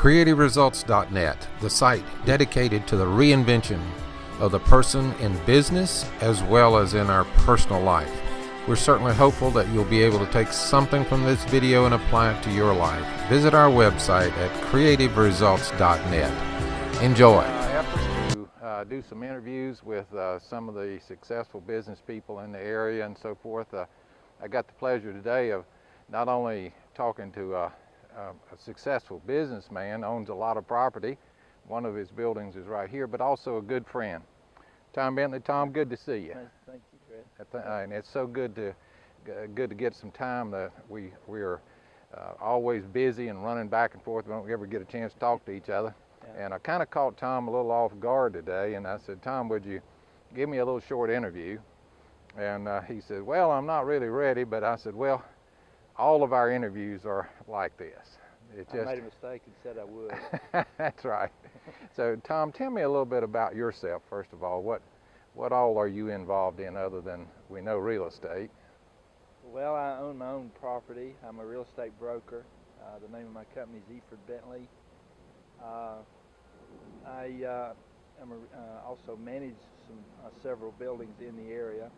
CreativeResults.net, the site dedicated to the reinvention of the person in business as well as in our personal life. We're certainly hopeful that you'll be able to take something from this video and apply it to your life. Visit our website at CreativeResults.net. Enjoy. Efforts to do some interviews with some of the successful business people in the area and so forth. I got the pleasure today of not only talking to a successful businessman, owns a lot of property. One of his buildings is right here, but also a good friend. Tom Bentley. Tom, good to see you. Thank you, Fred. And it's so good to get some time. That we are always busy and running back and forth. We don't ever get a chance to talk to each other. Yeah. And I kind of caught Tom a little off guard today, and I said, Tom, would you give me a little short interview? And he said, well, I'm not really ready, but I said, well, all of our interviews are like this. I made a mistake and said I would. That's right. So, Tom, tell me a little bit about yourself, first of all. What all are you involved in other than, we know, real estate? Well, I own my own property. I'm a real estate broker. The name of my company is Bentley. I also manage several buildings in the area.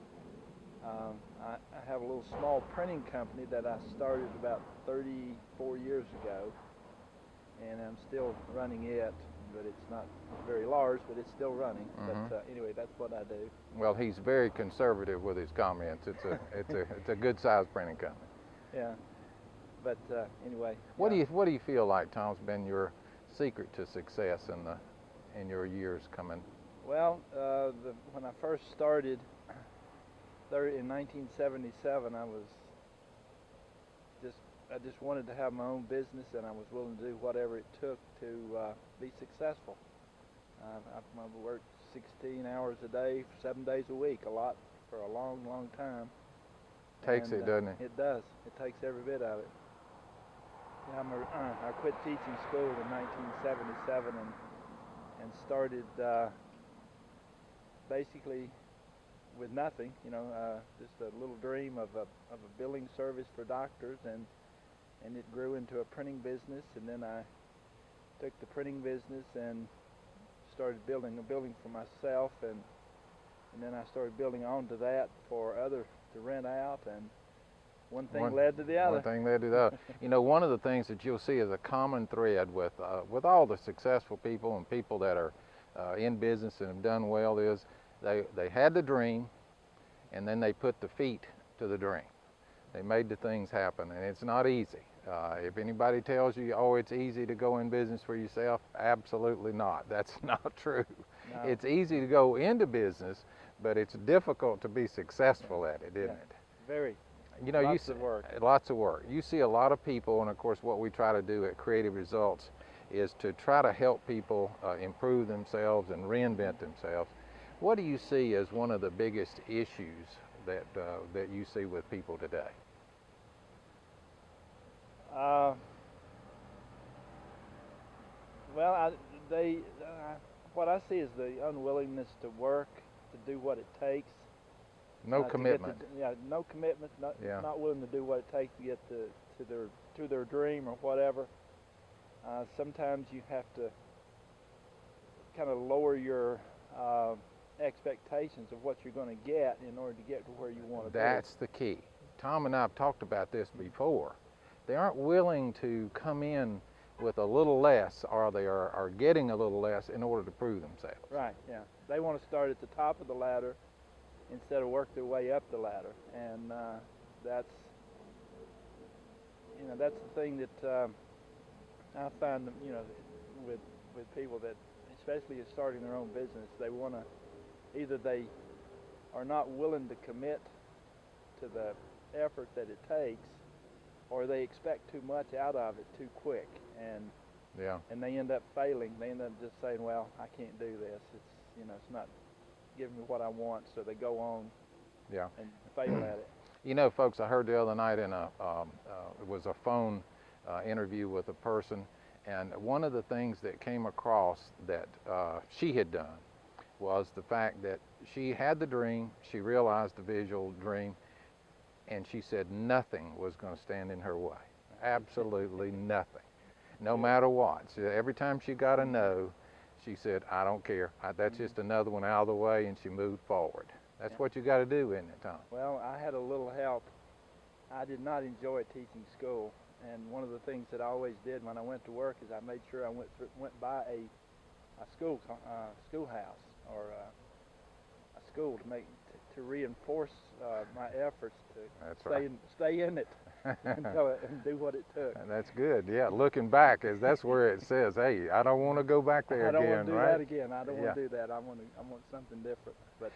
I have a little small printing company that I started about 34 years ago, and I'm still running it, but it's not very large, but it's still running. Mm-hmm. But anyway, that's what I do. Well, he's very conservative with his comments. It's a good-sized printing company. Yeah, but anyway. What do you feel like, Tom's been your secret to success in your years coming? Well, when I first started in 1977, I just wanted to have my own business, and I was willing to do whatever it took to be successful. I worked 16 hours a day, 7 days a week, a lot for a long, long time. Takes it, doesn't it? It does. It takes every bit of it. Yeah, I quit teaching school in 1977 and started basically with nothing, just a little dream of a billing service for doctors, and it grew into a printing business, and then I took the printing business and started building a building for myself, and then I started building onto that for others to rent out, and one thing led to the other. One thing led to the other. One of the things that you'll see as a common thread with all the successful people and people that are in business and have done well is they had the dream, and then they put the feet to the dream. They made the things happen, and it's not easy. If anybody tells you, oh, it's easy to go in business for yourself, absolutely not. That's not true. No. It's easy to go into business, but it's difficult to be successful at it, isn't it? Very. Lots of work. Lots of work. You see a lot of people, and of course what we try to do at Creative Results is to try to help people improve themselves and reinvent themselves. What do you see as one of the biggest issues that you see with people today? What I see is the unwillingness to work, to do what it takes. No commitment. No commitment. Not willing to do what it takes to get to their dream or whatever. Sometimes you have to kind of lower your expectations of what you're going to get in order to get to where you want to be. That's the key. Tom and I have talked about this before. They aren't willing to come in with a little less, or they are getting a little less in order to prove themselves. Right, yeah. They want to start at the top of the ladder instead of work their way up the ladder. And that's the thing that I find, with people that, especially is starting their own business, they want to, either they are not willing to commit to the effort that it takes, or they expect too much out of it too quick, and they end up failing. They end up just saying, well, I can't do this. It's not giving me what I want, so they go on and fail at it. Folks, I heard the other night it was a phone interview with a person, and one of the things that came across that she had done was the fact that she had the dream, she realized the visual dream, and she said nothing was going to stand in her way. Absolutely nothing. no matter what. Every time she got a no, she said, I don't care. That's just another one out of the way, and she moved forward. That's what you got to do, isn't it, Tom? Well, I had a little help. I did not enjoy teaching school, and one of the things that I always did when I went to work is I made sure I went by a schoolhouse or a school to reinforce my efforts to stay in it and do what it took. And that's good. Yeah, looking back, that's where it says, "Hey, I don't want to go back there again." I don't want to do right? that again. I don't want to do that. I want something different. But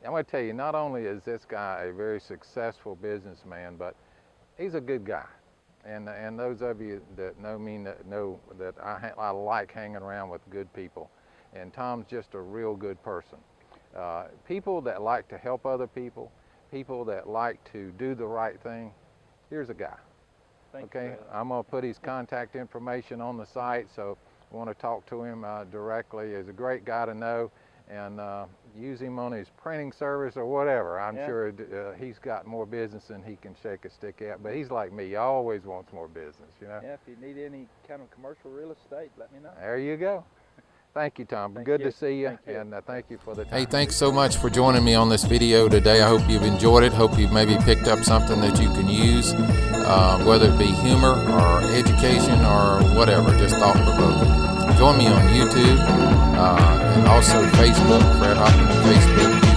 I'm going to tell you, not only is this guy a very successful businessman, but he's a good guy. And those of you that know me know that I like hanging around with good people. And Tom's just a real good person. People that like to help other people, people that like to do the right thing. Here's a guy. Okay, I'm going to put his contact information on the site, so if you want to talk to him directly. He's a great guy to know, and use him on his printing service or whatever. I'm sure he's got more business than he can shake a stick at, but he's like me. He always wants more business, you know. Yeah, if you need any kind of commercial real estate, let me know. There you go. Thank you, Tom. Good to see you, and thank you for the time. Hey, thanks so much for joining me on this video today. I hope you've enjoyed it. Hope you've maybe picked up something that you can use, whether it be humor or education or whatever, just thought-provoking. Join me on YouTube and also Facebook, Fred Hoffman Facebook.